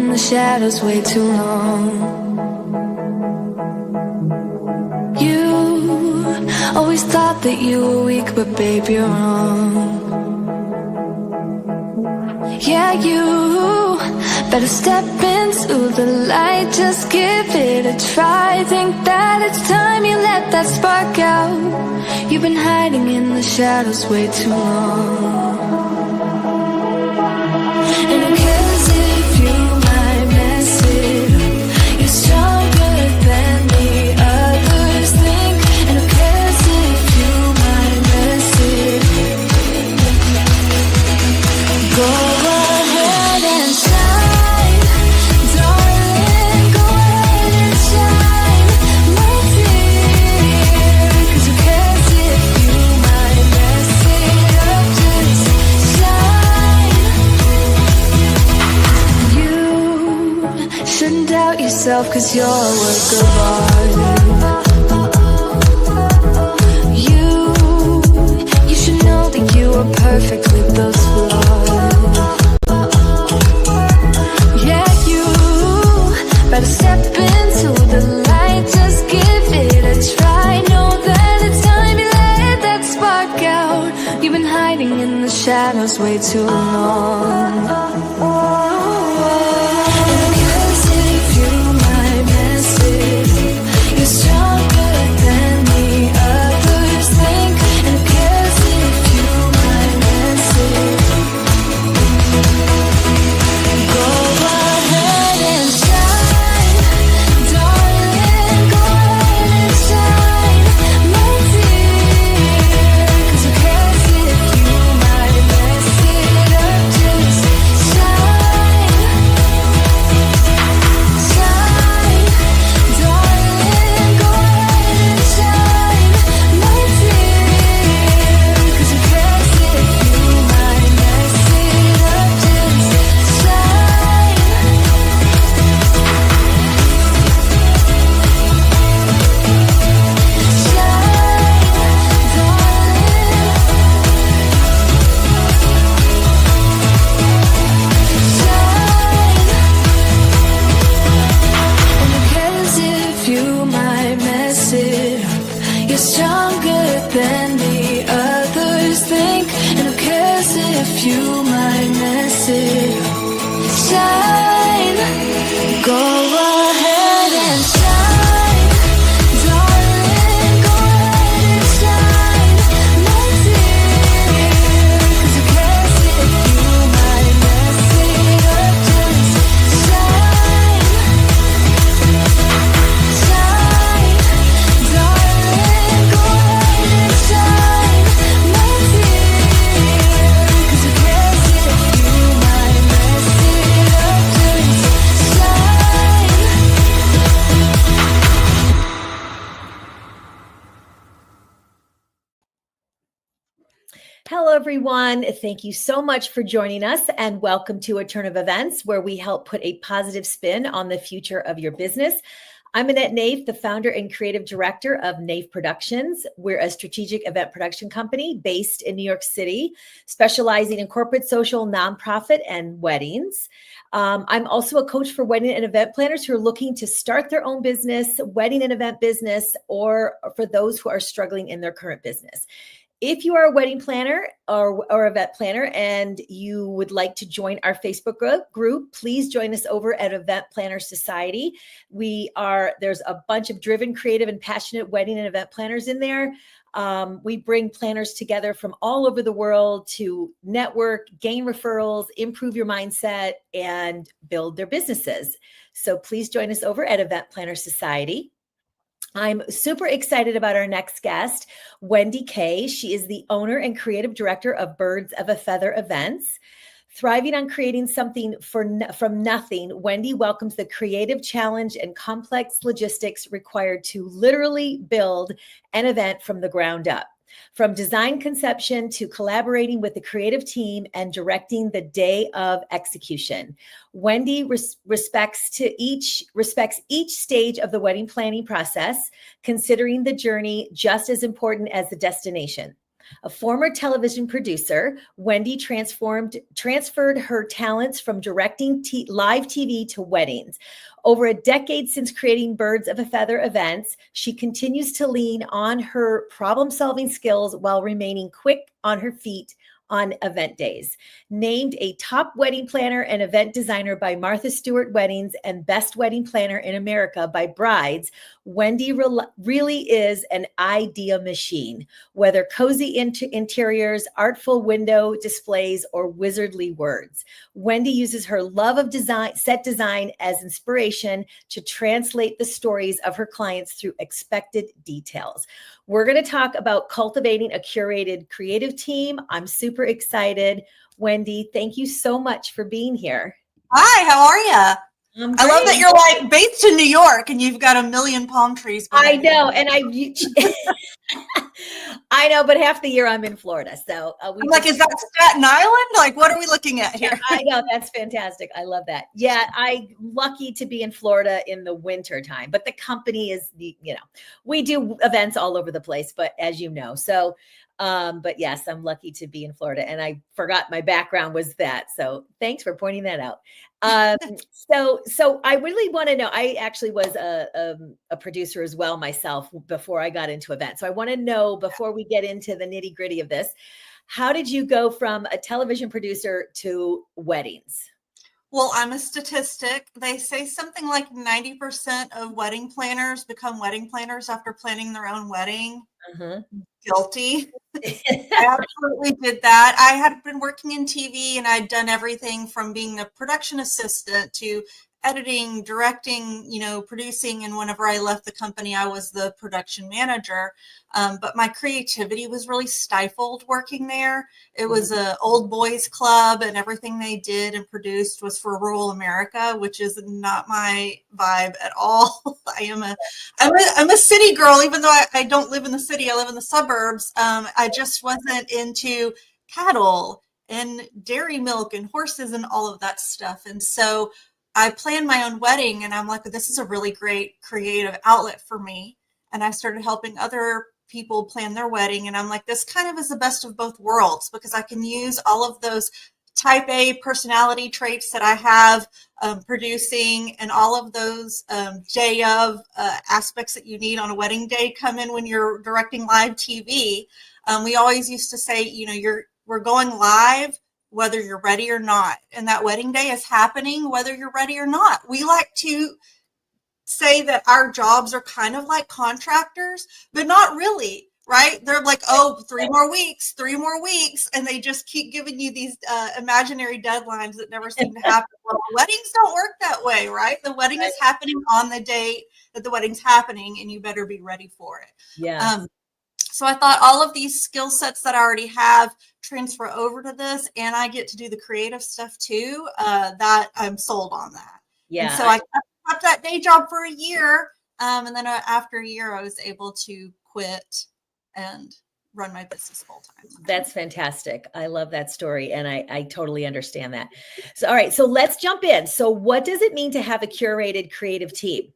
in the shadows way too long. You always thought that you were weak, but babe, you're wrong. Yeah, you better step into the light, just give it a try. Think that it's time you let that spark out. You've been hiding in the shadows way too long. And who cares if you might mess it up? You're stronger than the others think. And who cares if you might mess it up? Go ahead and shine, darling, go ahead and shine, my dear. 'Cause who cares if you might mess it up? Just shine. You shouldn't doubt yourself, 'cause you're a work of art. You should know that you are perfect with those flaws. Yeah, you better step into the light, just give it a try. Know that it's time you let that spark out. You've been hiding in the shadows way too long. And who cares if you might mess it up? You're stronger than the others think. And who cares if you might mess it up? Go ahead and shine, darling, go ahead and shine, my dear. 'Cause who cares if you might mess it up? Just shine, shine, darling, go ahead and shine, my dear. 'Cause who cares if you might mess it up? Just shine. And who cares if you might mess it up? You're stronger than the others think. And who cares if you might mess it up? Shine, go ahead and shine, darling, go ahead and shine, my dear. 'Cause who cares if you might mess it up? Just shine, shine, darling, go ahead and shine, my dear. 'Cause who cares if you might mess it up? Just shine. Hello, everyone. Thank you so much for joining us, and welcome to A Turn of Events, where we help put a positive spin on the future of your business. I'm Annette Nave, the founder and creative director of Nave Productions. We're a strategic event production company based in New York City, specializing in corporate, social, nonprofit, and weddings. I'm also a coach for wedding and event planners who are looking to start their own business, wedding and event business, or for those who are struggling in their current business. If you are a wedding planner or event planner and you would like to join our Facebook group, please join us over at Event Planner Society. There's a bunch of driven, creative, and passionate wedding and event planners in there. We bring planners together from all over the world to network, gain referrals, improve your mindset, and build their businesses. So please join us over at Event Planner Society. I'm super excited about our next guest, Wendy Kay. She is the owner and creative director of Birds of a Feather Events. Thriving on creating something from nothing, Wendy welcomes the creative challenge and complex logistics required to literally build an event from the ground up. From design conception to collaborating with the creative team and directing the day of execution. Wendy respects each stage of the wedding planning process, considering the journey just as important as the destination. A former television producer, Wendy transferred her talents from directing live TV to weddings. Over a decade since creating Birds of a Feather events, she continues to lean on her problem-solving skills while remaining quick on her feet on event days. Named a top wedding planner and event designer by Martha Stewart Weddings and best wedding planner in America by Brides, Wendy really is an idea machine. Whether cozy interiors, artful window displays, or wizardly words, Wendy uses her love of design, set design as inspiration to translate the stories of her clients through expected details. We're going to talk about cultivating a curated creative team. I'm super excited. Wendy, thank you so much for being here. Hi, how are you? I love that you're like based in New York and you've got a million palm trees. I know, and I know, but half the year I'm in Florida. So I'm like, is that Staten Island? Like, what are we looking at here? I know, that's fantastic. I love that. Yeah, I'm lucky to be in Florida in the winter time, but the company is, we do events all over the place, but as you know, so, but yes, I'm lucky to be in Florida, and I forgot my background was that. So thanks for pointing that out. So I really want to know, I actually was a producer as well myself before I got into events. So I want to know, before we get into the nitty gritty of this, how did you go from a television producer to weddings? Well, I'm a statistic. They say something like 90% of wedding planners become wedding planners after planning their own wedding. Guilty. I absolutely did that. I had been working in TV and I'd done everything from being a production assistant to editing, directing, producing. And whenever I left the company, I was the production manager. But my creativity was really stifled working there. It was an old boys club, and everything they did and produced was for rural America, which is not my vibe at all. I'm a city girl, even though I don't live in the city. I live in the suburbs. I just wasn't into cattle and dairy milk and horses and all of that stuff. And so I planned my own wedding, and I'm like, this is a really great creative outlet for me. And I started helping other people plan their wedding. And I'm like, this kind of is the best of both worlds, because I can use all of those type A personality traits that I have producing, and all of those day of aspects that you need on a wedding day come in when you're directing live TV. We always used to say, we're going live whether you're ready or not. And that wedding day is happening whether you're ready or not. We like to say that our jobs are kind of like contractors, but not really, right? They're like, 3 more weeks. And they just keep giving you these imaginary deadlines that never seem to happen. Well, weddings don't work that way, right? The wedding is happening on the date that the wedding's happening, and you better be ready for it. Yeah. So I thought all of these skill sets that I already have transfer over to this, and I get to do the creative stuff too, that I'm sold on that. Yeah. And so I kept that day job for a year. And then after a year, I was able to quit and run my business full time. That's fantastic. I love that story. And I totally understand that. So, all right, so let's jump in. So what does it mean to have a curated creative team?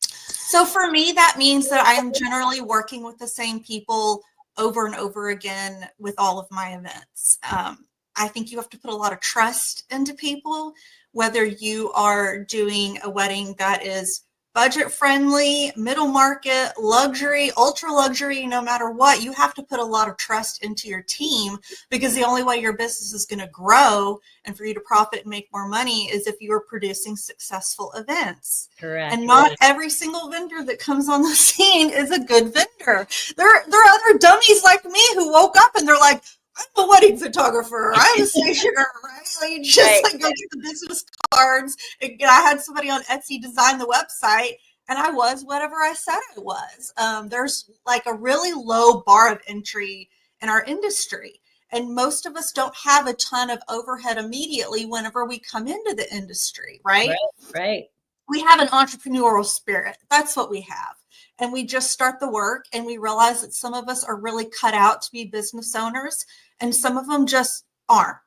So for me, that means that I am generally working with the same people over and over again with all of my events. I think you have to put a lot of trust into people, whether you are doing a wedding that is budget friendly, middle market, luxury, ultra luxury, no matter what, you have to put a lot of trust into your team, because the only way your business is going to grow and for you to profit and make more money is if you are producing successful events. Correct. And not every single vendor that comes on the scene is a good vendor. There are other dummies like me who woke up and they're like, I'm a wedding photographer, I'm a stationer, right? Like, just like go get the business cards. I had somebody on Etsy design the website, and I was whatever I said I was. There's like a really low bar of entry in our industry, and most of us don't have a ton of overhead immediately whenever we come into the industry, right? Right. We have an entrepreneurial spirit. That's what we have. And we just start the work, and we realize that some of us are really cut out to be business owners, and some of them just aren't.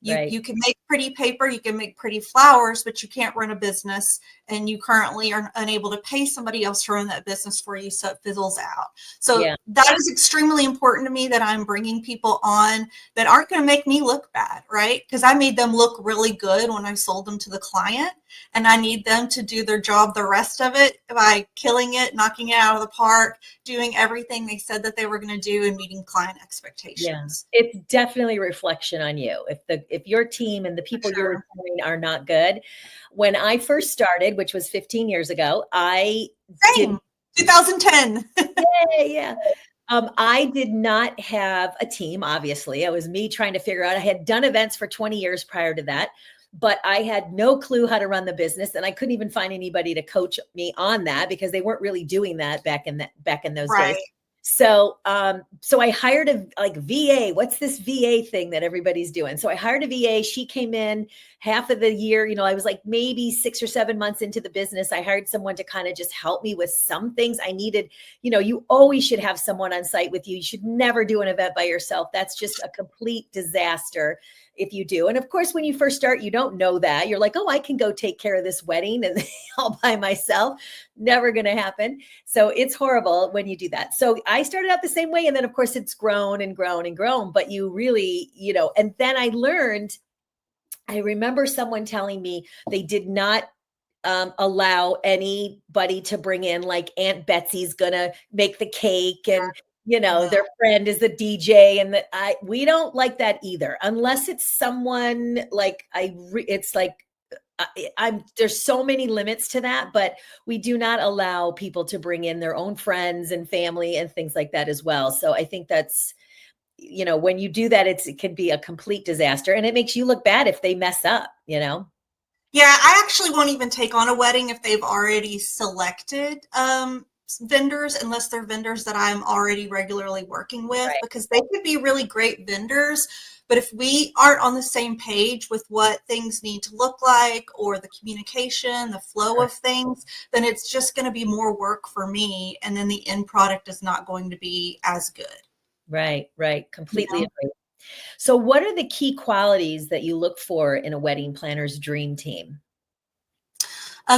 Right. You can make pretty paper, you can make pretty flowers, but you can't run a business, and you currently are unable to pay somebody else to run that business for you, so it fizzles out. So Yeah. that is extremely important to me, that I'm bringing people on that aren't going to make me look bad, right? Because I made them look really good when I sold them to the client, and I need them to do their job the rest of it by killing it, knocking it out of the park, doing everything they said that they were going to do, and meeting client expectations. Yeah. It's definitely a reflection on you. If your team and the people you're Sure. recruiting are not good. When I first started, which was 15 years ago, I Same. didn't 2010. yeah. I did not have a team, obviously. It was me trying to figure out. I had done events for 20 years prior to that, but I had no clue how to run the business, and I couldn't even find anybody to coach me on that because they weren't really doing that back in those days. Right. So, so I hired a VA. What's this VA thing that everybody's doing? So I hired a VA. She came in half of the year. I was like maybe 6 or 7 months into the business. I hired someone to kind of just help me with some things I needed. You always should have someone on site with you. You should never do an event by yourself. That's just a complete disaster if you do. And of course, when you first start, you don't know that. You're like, oh, I can go take care of this wedding and all by myself. Never going to happen. So it's horrible when you do that. So I started out the same way. And then of course it's grown and grown and grown, but you really, and then I remember someone telling me they did not allow anybody to bring in, like, Aunt Betsy's gonna make the cake, and their friend is the DJ, and we don't like that either, unless it's someone like it's like there's so many limits to that, but we do not allow people to bring in their own friends and family and things like that as well. So I think that's, when you do that, it can be a complete disaster, and it makes you look bad if they mess up. Yeah, I actually won't even take on a wedding if they've already selected vendors, unless they're vendors that I'm already regularly working with, Right. because they could be really great vendors. But if we aren't on the same page with what things need to look like, or the communication, the flow of things, then it's just going to be more work for me. And then the end product is not going to be as good. Right. Completely agree. So what are the key qualities that you look for in a wedding planner's dream team?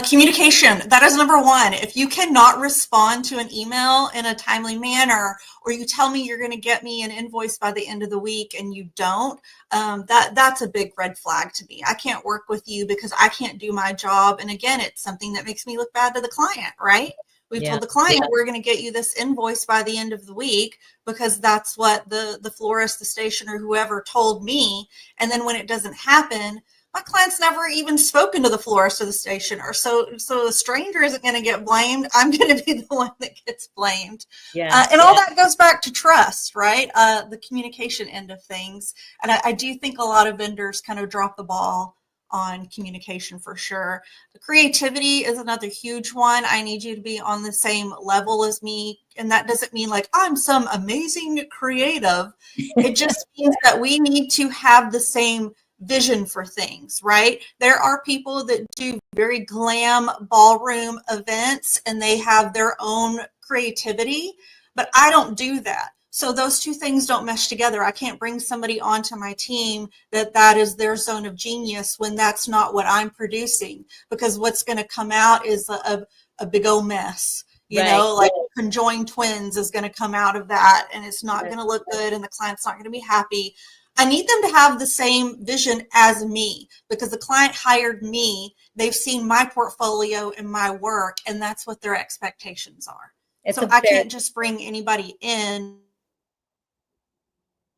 Communication, that is number one. If you cannot respond to an email in a timely manner, or you tell me you're going to get me an invoice by the end of the week and you don't, that's a big red flag to me. I can't work with you because I can't do my job. And again, it's something that makes me look bad to the client, right? We've told the client we're going to get you this invoice by the end of the week because that's what the florist, the stationer, whoever told me. And then when it doesn't happen, my client's never even spoken to the florist or the stationer. So a stranger isn't going to get blamed. I'm going to be the one that gets blamed. And all that goes back to trust, right? The communication end of things. And I do think a lot of vendors kind of drop the ball on communication for sure. The creativity is another huge one. I need you to be on the same level as me. And that doesn't mean like I'm some amazing creative. It just means that we need to have the same vision for things, right? There are people that do very glam ballroom events and they have their own creativity, but I don't do that. So those two things don't mesh together. I can't bring somebody onto my team that is their zone of genius when that's not what I'm producing, because what's going to come out is a big old mess. You know, like conjoined twins is going to come out of that, and it's not going to look good, and the client's not going to be happy. I need them to have the same vision as me, because the client hired me. They've seen my portfolio and my work, and that's what their expectations are. So I can't just bring anybody in.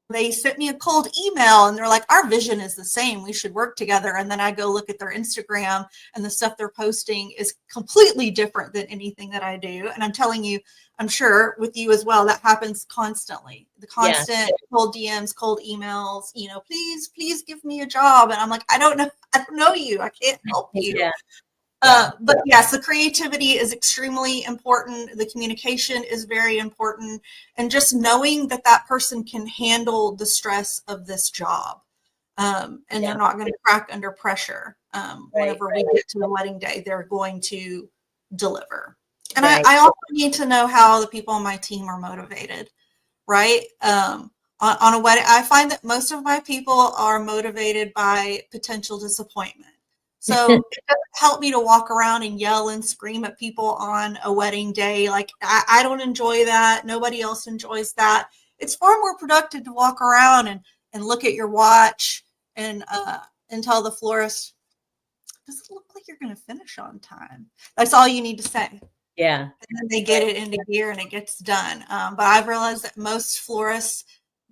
They sent me a cold email and they're like, our vision is the same. We should work together. And then I go look at their Instagram and the stuff they're posting is completely different than anything that I do. And I'm telling you, I'm sure with you as well, that happens constantly. The constant cold DMs, cold emails, please give me a job. And I'm like, I don't know you. I can't help you. But yes, the creativity is extremely important. The communication is very important. And just knowing that person can handle the stress of this job. And they're not going to crack under pressure. Whenever we get to the wedding day, they're going to deliver. And I also need to know how the people on my team are motivated, right? on a wedding. I find that most of my people are motivated by potential disappointment. So it doesn't help me to walk around and yell and scream at people on a wedding day. Like I don't enjoy that. Nobody else enjoys that. It's far more productive to walk around and look at your watch and tell the florist, does it look like you're going to finish on time? That's all you need to say. Yeah. And then they get it into gear and it gets done. But I've realized that most florists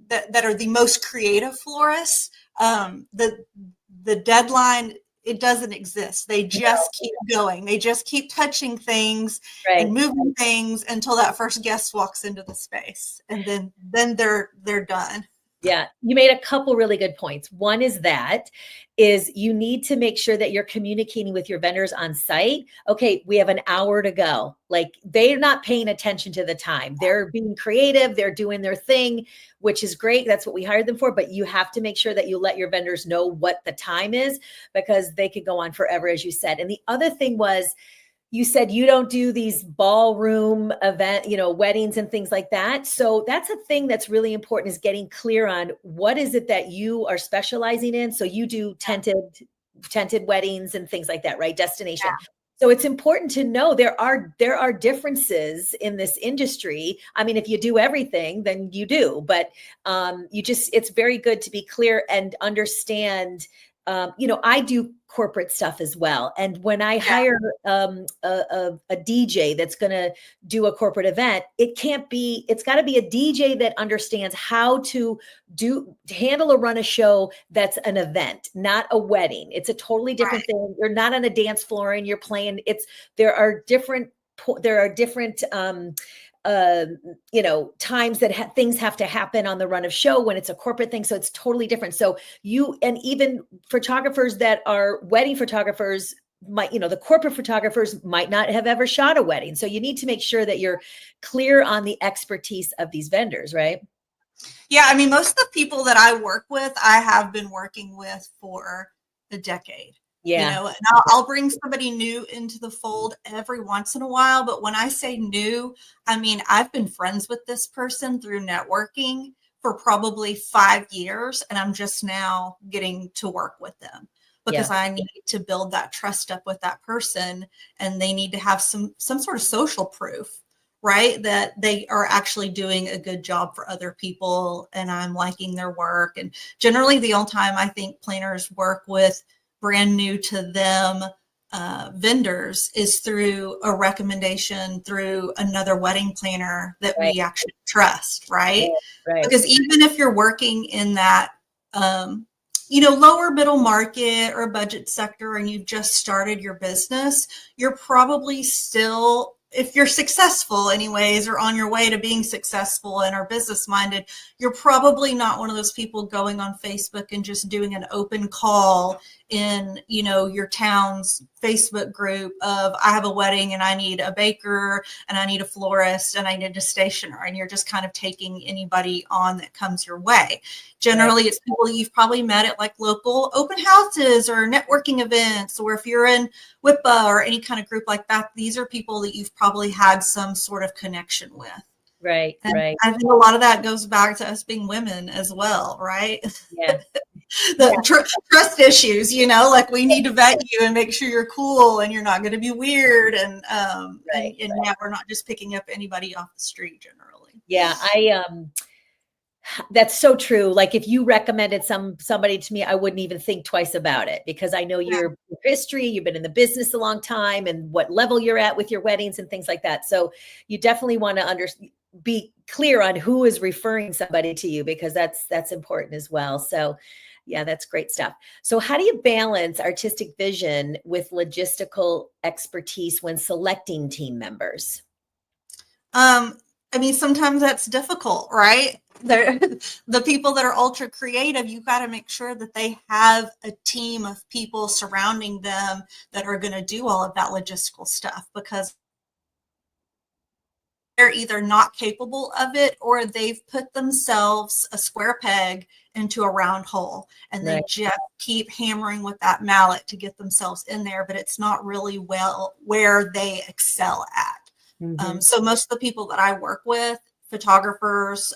that are the most creative florists, the deadline, it doesn't exist. They just keep going. They just keep touching things and moving things until that first guest walks into the space. And then they're done. Yeah, you made a couple really good points. One is you need to make sure that you're communicating with your vendors on site. Okay, we have an hour to go. Like they're not paying attention to the time. They're being creative. They're doing their thing, which is great. That's what we hired them for. But you have to make sure that you let your vendors know what the time is, because they could go on forever, as you said. And the other thing was, you said you don't do these ballroom event, weddings and things like that. So that's a thing that's really important, is getting clear on what is it that you are specializing in. So you do tented weddings and things like that, right? Destination. Yeah. So it's important to know there are differences in this industry. I mean, if you do everything, then you do, but it's very good to be clear and understand. I do corporate stuff as well. And when I hire a DJ that's going to do a corporate event, it's got to be a DJ that understands how to handle or run a show that's an event, not a wedding. It's a totally different thing. You're not on a dance floor and you're playing. There are different times that things have to happen on the run of show when it's a corporate thing. So it's totally different. So and even photographers that are wedding photographers the corporate photographers might not have ever shot a wedding. So you need to make sure that you're clear on the expertise of these vendors, right? Yeah. I mean, most of the people that I work with, I have been working with for a decade. Yeah. And I'll bring somebody new into the fold every once in a while. But when I say new, I mean, I've been friends with this person through networking for probably 5 years. And I'm just now getting to work with them because I need to build that trust up with that person. And they need to have some sort of social proof, right? That they are actually doing a good job for other people and I'm liking their work. And generally the only time I think planners work with brand new to them vendors is through a recommendation through another wedding planner that we actually trust, right? Because even if you're working in that lower middle market or budget sector and you've just started your business, you're probably still, if you're successful anyways, or on your way to being successful and are business minded, you're probably not one of those people going on Facebook and just doing an open call in, your town's Facebook group of, I have a wedding and I need a baker and I need a florist and I need a stationer. And you're just kind of taking anybody on that comes your way. Generally, it's people you've probably met at like local open houses or networking events, or if you're in WIPA or any kind of group like that, these are people that you've probably had some sort of connection with. Right. I think a lot of that goes back to us being women as well, right? Yeah. Trust issues, like we need to vet you and make sure you're cool and you're not going to be weird. And we're not just picking up anybody off the street generally. Yeah. That's so true. Like if you recommended somebody to me, I wouldn't even think twice about it because I know your history, you've been in the business a long time and what level you're at with your weddings and things like that. So you definitely want to be clear on who is referring somebody to you because that's important as well. So yeah, that's great stuff. So how do you balance artistic vision with logistical expertise when selecting team members? I mean, sometimes that's difficult, right? The people that are ultra creative, you've got to make sure that they have a team of people surrounding them that are going to do all of that logistical stuff because they're either not capable of it or they've put themselves a square peg into a round hole and they just keep hammering with that mallet to get themselves in there, but it's not really where they excel at. So most of the people that I work with, photographers,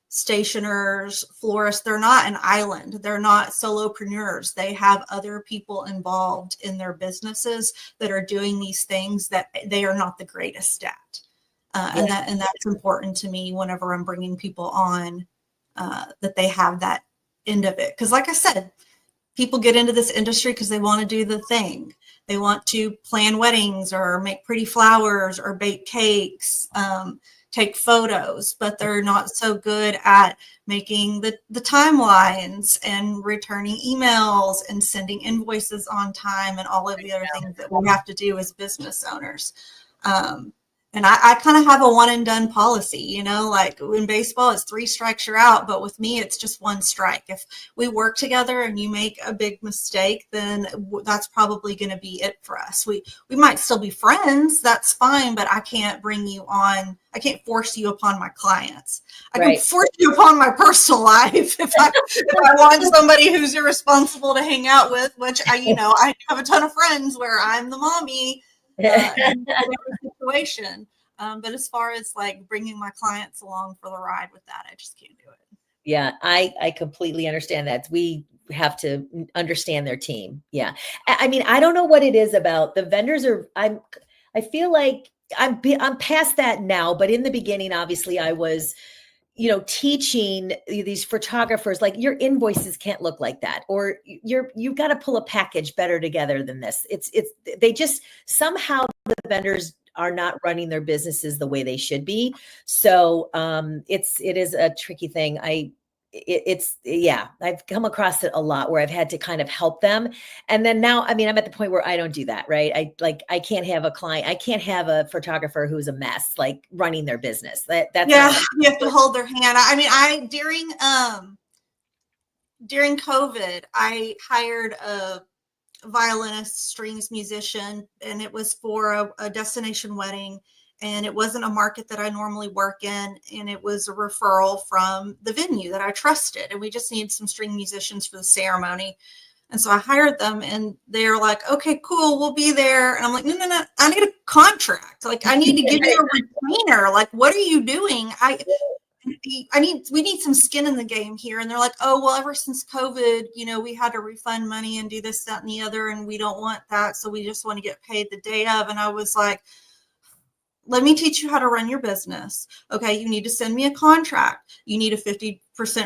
stationers, florists, they're not an island. They're not solopreneurs. They have other people involved in their businesses that are doing these things that they are not the greatest at. And that's important to me whenever I'm bringing people on, that they have that end of it. Because like I said, people get into this industry because they want to do the thing. They want to plan weddings or make pretty flowers or bake cakes, take photos, but they're not so good at making the timelines and returning emails and sending invoices on time and all of the other things that we have to do as business owners. And I kind of have a one and done policy, you know, like in baseball, it's 3 strikes, you're out. But with me, it's just 1 strike. If we work together and you make a big mistake, then that's probably going to be it for us. We might still be friends. That's fine. But I can't bring you on. I can't force you upon my clients. I can force you upon my personal life if I want somebody who's irresponsible to hang out with, which I have a ton of friends where I'm the mommy. In every situation. But as far as like bringing my clients along for the ride with that, I just can't do it. Yeah, I completely understand that. We have to understand their team. Yeah. I mean, I don't know what it is about the vendors I feel like I'm past that now, but in the beginning, obviously I was, teaching these photographers, like, your invoices can't look like that, or you've got to pull a package better together than this. They just, somehow the vendors are not running their businesses the way they should be. So it is a tricky thing. I've come across it a lot where I've had to kind of help them. And then now, I mean, I'm at the point where I don't do that, right? I can't have a client. I can't have a photographer who's a mess, like running their business. That's you have to hold their hand. I mean, during COVID, I hired a violinist, strings musician, and it was for a destination wedding. And it wasn't a market that I normally work in. And it was a referral from the venue that I trusted. And we just needed some string musicians for the ceremony. And so I hired them, and they're like, okay, cool, we'll be there. And I'm like, no, I need a contract. Like, I need to give you a retainer. Like, what are you doing? We need some skin in the game here. And they're like, oh, well, ever since COVID, we had to refund money and do this, that, and the other. And we don't want that. So we just want to get paid the day of. And I was like, let me teach you how to run your business. Okay, you need to send me a contract. You need a 50%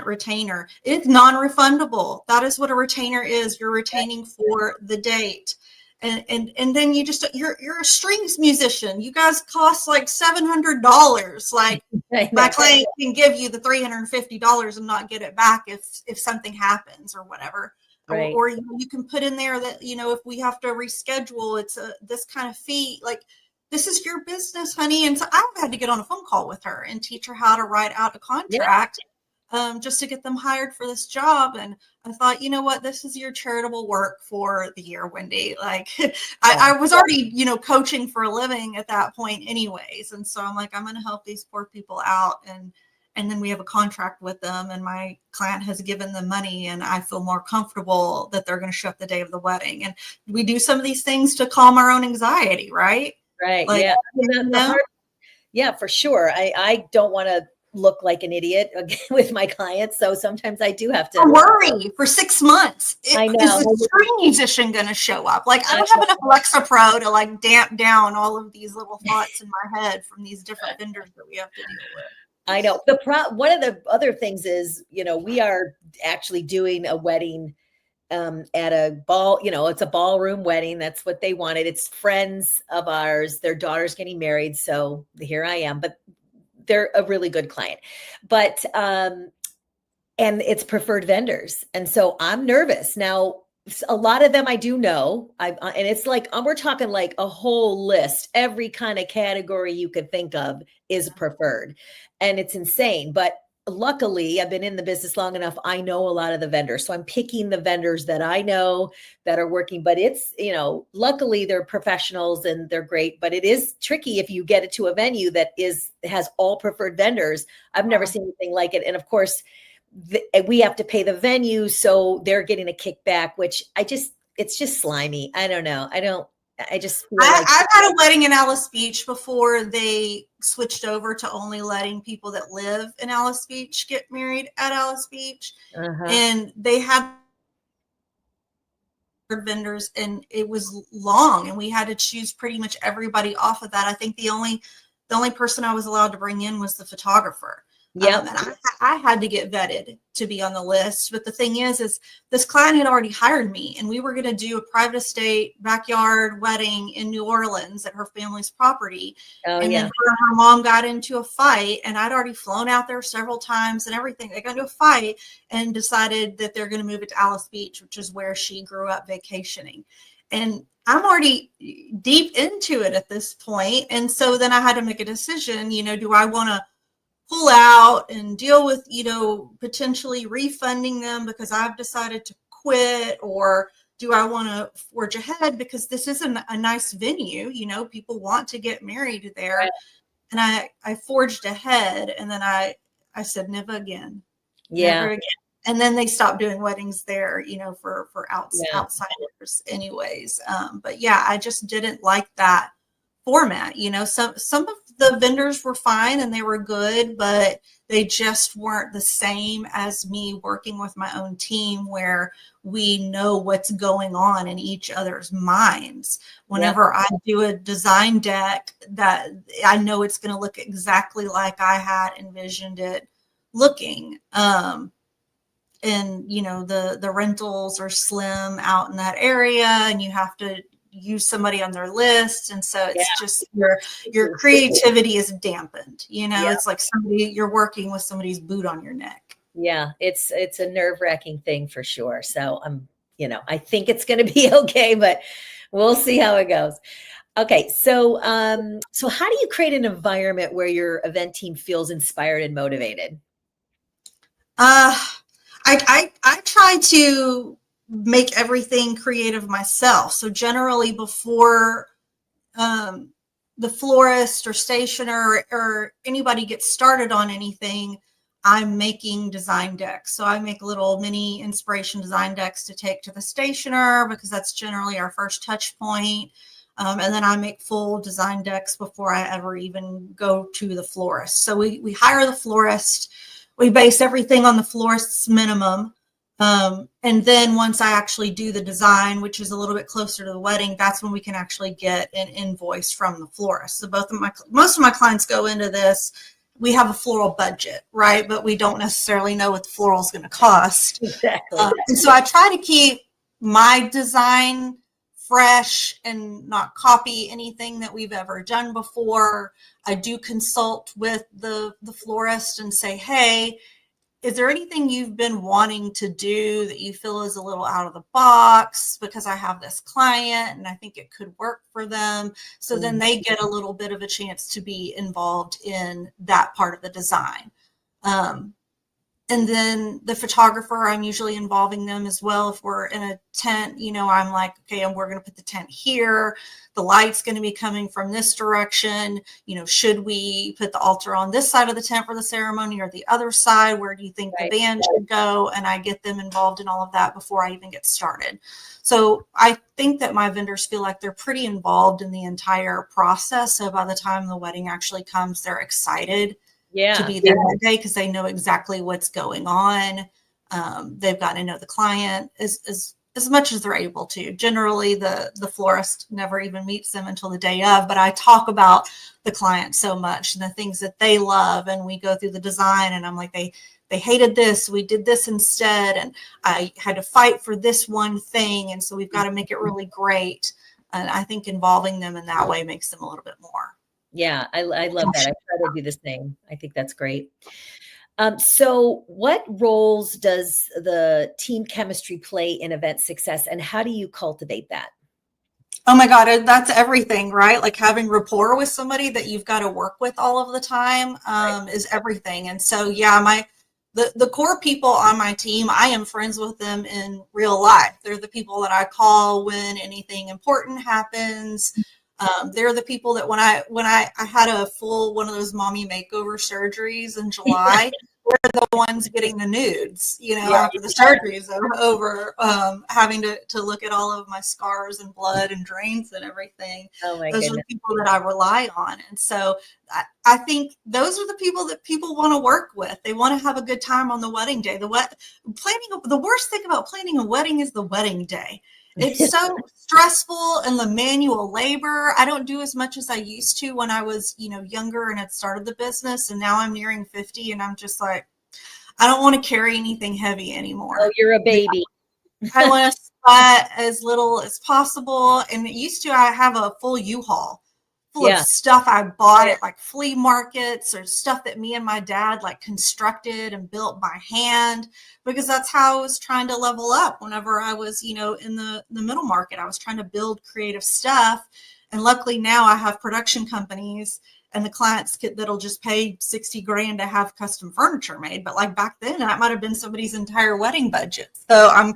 retainer. It's non-refundable. That is what a retainer is. You're retaining for the date. And then you're a strings musician. You guys cost like $700. Like, my client can give you the $350 and not get it back if something happens or whatever. Right. Or you can put in there that, if we have to reschedule, it's this kind of fee. Like, this is your business, honey. And so I've had to get on a phone call with her and teach her how to write out a contract, just to get them hired for this job. And I thought, you know what, this is your charitable work for the year, Wendy. Like, I was already, coaching for a living at that point anyways. And so I'm like, I'm going to help these poor people out. And then we have a contract with them, and my client has given them money, and I feel more comfortable that they're going to show up the day of the wedding. And we do some of these things to calm our own anxiety, right? Right. Like, yeah, for sure. I don't want to look like an idiot with my clients. So sometimes I do have to worry for 6 months. I know. Is the string musician going to show up? Like, I don't have enough Alexa Pro to like damp down all of these little thoughts in my head from these different vendors that we have to deal with. I know. One of the other things is, we are actually doing a wedding at a ball, it's a ballroom wedding. That's what they wanted. It's friends of ours. Their daughter's getting married. So here I am, but they're a really good client. But, and it's preferred vendors. And so I'm nervous. Now, a lot of them I do know. And it's like, we're talking like a whole list. Every kind of category you could think of is preferred. And it's insane. But luckily, I've been in the business long enough. I know a lot of the vendors. So I'm picking the vendors that I know that are working. But it's, luckily they're professionals and they're great. But it is tricky if you get it to a venue that has all preferred vendors. I've never seen anything like it. And of course, we have to pay the venue. So they're getting a kickback, which it's just slimy. I don't know. I just feel like I've had a wedding in Alice Beach before they switched over to only letting people that live in Alice Beach get married at Alice Beach. And they had vendors and it was long and we had to choose pretty much everybody off of that. I think the only person I was allowed to bring in was the photographer. And I had to get vetted to be on the list. But the thing is this client had already hired me and we were going to do a private estate backyard wedding in New Orleans at her family's property. Then her and her mom got into a fight and I'd already flown out there several times and everything. They got into a fight and decided that they're going to move it to Alice Beach, which is where she grew up vacationing. And I'm already deep into it at this point. And so then I had to make a decision, do I want to pull out and deal with, potentially refunding them because I've decided to quit, or do I want to forge ahead because this is a nice venue, people want to get married there. Right. And I forged ahead and then I said, never again. Yeah. Never again. And then they stopped doing weddings there, for outsiders anyways. But yeah, I just didn't like that format. Some of the vendors were fine and they were good, but they just weren't the same as me working with my own team where we know what's going on in each other's minds. Whenever I do a design deck, that I know it's going to look exactly like I had envisioned it looking. And the rentals are slim out in that area and you have to use somebody on their list. And so it's just your creativity is dampened, it's like you're working with somebody's boot on your neck. Yeah. It's a nerve-wracking thing for sure. So I think it's going to be okay, but we'll see how it goes. Okay. So how do you create an environment where your event team feels inspired and motivated? I try to make everything creative myself. So generally before the florist or stationer or anybody gets started on anything, I'm making design decks. So I make little mini inspiration design decks to take to the stationer because that's generally our first touch point. And then I make full design decks before I ever even go to the florist. So we hire the florist. We base everything on the florist's minimum. And then once I actually do the design, which is a little bit closer to the wedding, that's when we can actually get an invoice from the florist. So most of my clients go into this. We have a floral budget, right? But we don't necessarily know what the floral is going to cost. Exactly. And so I try to keep my design fresh and not copy anything that we've ever done before. I do consult with the florist and say, hey, is there anything you've been wanting to do that you feel is a little out of the box? Because I have this client and I think it could work for them. So then they get a little bit of a chance to be involved in that part of the design. And then the photographer, I'm usually involving them as well. If we're in a tent, I'm like, okay, and we're going to put the tent here. The light's going to be coming from this direction. Should we put the altar on this side of the tent for the ceremony or the other side? Where do you think the band should go? And I get them involved in all of that before I even get started. So I think that my vendors feel like they're pretty involved in the entire process. So by the time the wedding actually comes, they're excited to be there that day because they know exactly what's going on. They've gotten to know the client as much as they're able to. Generally, the florist never even meets them until the day of, but I talk about the client so much and the things that they love, and we go through the design, and I'm like, they hated this, we did this instead, and I had to fight for this one thing, and so we've got to make it really great. And I think involving them in that way makes them a little bit more. Yeah, I love that. I try to do the same. I think that's great. So what roles does the team chemistry play in event success, and how do you cultivate that? Oh my God, that's everything, right? Like having rapport with somebody that you've got to work with all of the time is everything. And so, the core people on my team, I am friends with them in real life. They're the people that I call when anything important happens. They're the people that when I had a full one of those mommy makeover surgeries in July, we're the ones getting the nudes, after the surgeries over having to look at all of my scars and blood and drains and everything. Oh my Those goodness. are the people that I rely on. And so I think those are the people that people want to work with. They want to have a good time on the wedding day. The worst thing about planning a wedding is the wedding day. It's so stressful, and the manual labor. I don't do as much as I used to when I was, younger and had started the business. And now I'm nearing 50 and I'm just like, I don't want to carry anything heavy anymore. Oh, you're a baby. I want to sweat as little as possible. And it used to, I have a full U-Haul full of stuff I bought at like flea markets, or stuff that me and my dad like constructed and built by hand, because that's how I was trying to level up whenever I was, in the middle market. I was trying to build creative stuff. And luckily now I have production companies and the clients that'll just pay 60 grand to have custom furniture made. But like back then, that might've been somebody's entire wedding budget. So I'm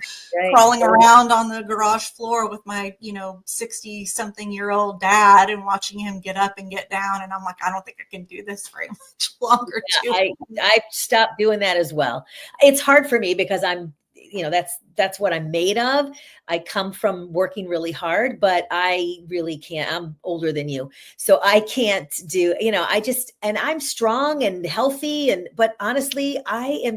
crawling around on the garage floor with my, 60 something year old dad and watching him get up and get down. And I'm like, I don't think I can do this very much longer. I stopped doing that as well. It's hard for me because I'm, that's what I'm made of. I come from working really hard, but I really can't. I'm older than you, so I can't do, and I'm strong and healthy. But honestly, I am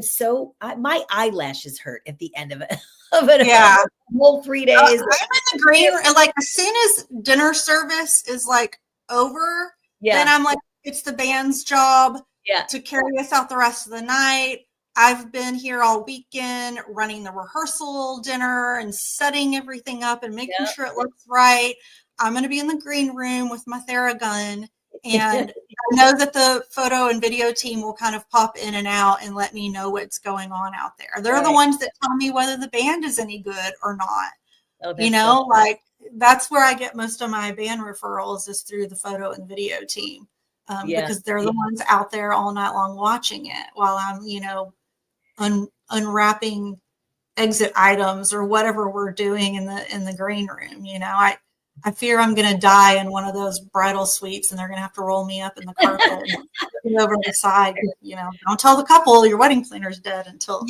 my eyelashes hurt at the end of it. Whole 3 days. I'm in the green, like as soon as dinner service is like over, then I'm like, it's the band's job to carry us out the rest of the night. I've been here all weekend running the rehearsal dinner and setting everything up and making sure it looks right. I'm going to be in the green room with my Theragun, and I know that the photo and video team will kind of pop in and out and let me know what's going on out there. They're the ones that tell me whether the band is any good or not. Like that's where I get most of my band referrals, is through the photo and video team. Because they're the ones out there all night long watching it while I'm, unwrapping exit items or whatever we're doing in the green room. I fear I'm going to die in one of those bridal suites, and they're going to have to roll me up in the carpet and put me over the side. Don't tell the couple your wedding planner's dead until.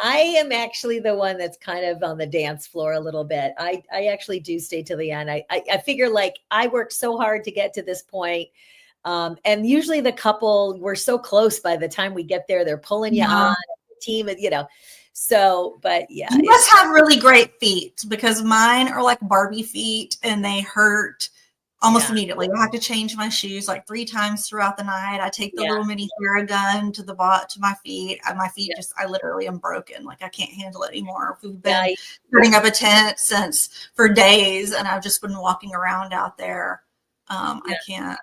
I am actually the one that's kind of on the dance floor a little bit. I actually do stay till the end. I figure like I worked so hard to get to this point. And usually the couple, we're so close by the time we get there, they're pulling you on the team, so, but you must have really great feet, because mine are like Barbie feet and they hurt almost immediately. I have to change my shoes like 3 times throughout the night. I take the little mini Theragun to my feet. My feet I literally am broken. Like I can't handle it anymore. We've been putting up a tent for days, and I've just been walking around out there. I can't.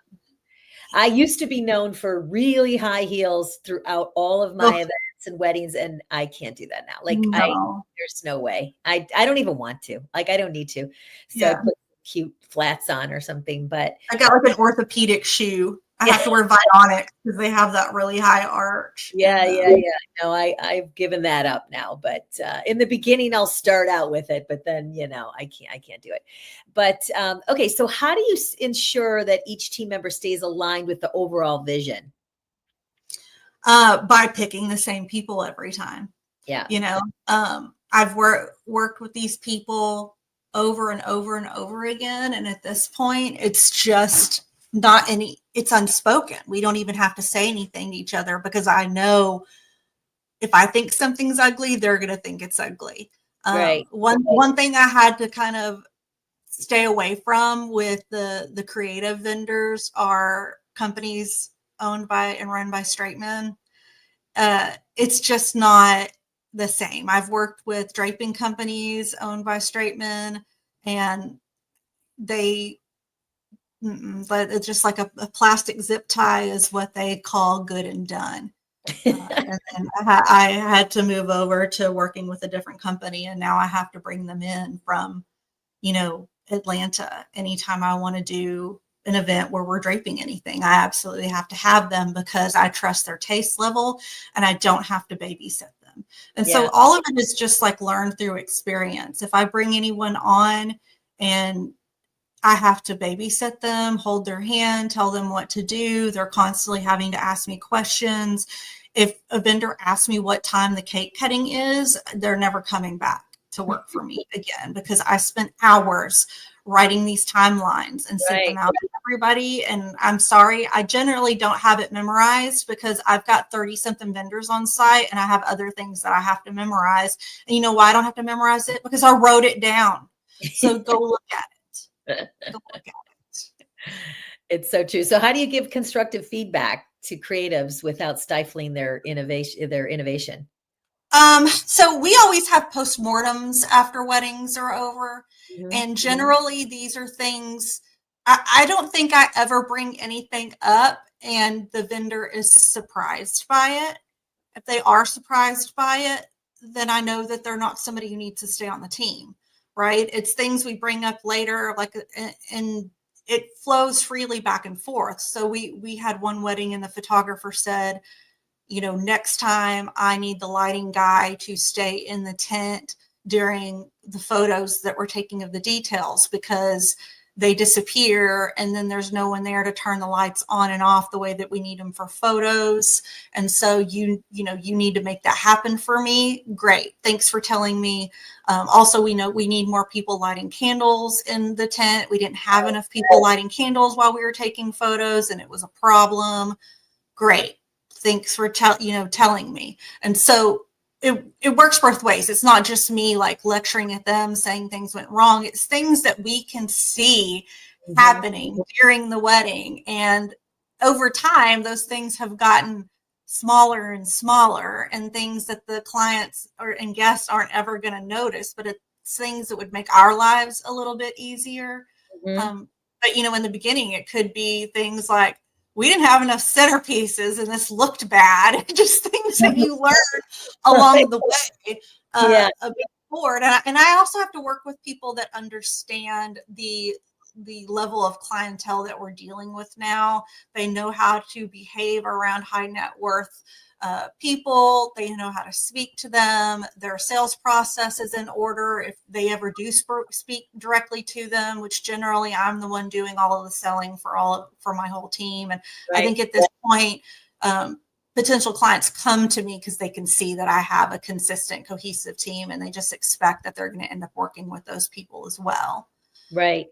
I used to be known for really high heels throughout all of my events and weddings, and I can't do that now. Like there's no way. I don't even want to. Like I don't need to. So I put cute flats on or something. But I got like an orthopedic shoe. I have to wear Vionic because they have that really high arch. No, I've given that up now. But in the beginning, I'll start out with it. But then, I can't do it. But okay, so how do you ensure that each team member stays aligned with the overall vision? By picking the same people every time. Yeah. I've worked with these people over and over and over again. And at this point, it's just it's unspoken. We don't even have to say anything to each other, because I know if I think something's ugly, they're going to think it's ugly. Right. One thing I had to kind of stay away from with the creative vendors are companies owned by and run by straight men. It's just not the same. I've worked with draping companies owned by straight men, and but it's just like a plastic zip tie is what they call good and done. And then I had to move over to working with a different company, and now I have to bring them in from, Atlanta anytime I want to do an event where we're draping anything. I absolutely have to have them because I trust their taste level and I don't have to babysit them. And so all of it is just like learned through experience. If I bring anyone on and I have to babysit them, hold their hand, tell them what to do. They're constantly having to ask me questions. If a vendor asks me what time the cake cutting is, they're never coming back to work for me again, because I spent hours writing these timelines and sent them out to everybody. And I'm sorry, I generally don't have it memorized because I've got 30 something vendors on site and I have other things that I have to memorize. And you know why I don't have to memorize it? Because I wrote it down. So go look at it. Go look at it. It's so true. So how do you give constructive feedback to creatives without stifling their innovation? So we always have postmortems after weddings are over. Mm-hmm. And generally these are things, I don't think I ever bring anything up and the vendor is surprised by it. If they are surprised by it, then I know that they're not somebody who needs to stay on the team, right? It's things we bring up later, like, and it flows freely back and forth. So we had one wedding and the photographer said, next time I need the lighting guy to stay in the tent during the photos that we're taking of the details, because they disappear and then there's no one there to turn the lights on and off the way that we need them for photos. And so you need to make that happen for me. Great. Thanks for telling me. Also, we know we need more people lighting candles in the tent. We didn't have enough people lighting candles while we were taking photos and it was a problem. Great. Thanks for telling me. And so it works both ways. It's not just me like lecturing at them saying things went wrong. It's things that we can see happening during the wedding. And over time, those things have gotten smaller and smaller, and things that the clients and guests aren't ever going to notice, but it's things that would make our lives a little bit easier. But in the beginning, it could be things like, we didn't have enough centerpieces and this looked bad. Just things that you learn along the way. A big board. And I also have to work with people that understand the level of clientele that we're dealing with now. They know how to behave around high net worth people. They know how to speak to them. Their sales process is in order if they ever do speak directly to them, which generally I'm the one doing all of the selling for my whole team. And I think at this point, potential clients come to me because they can see that I have a consistent, cohesive team, and they just expect that they're going to end up working with those people as well. Right.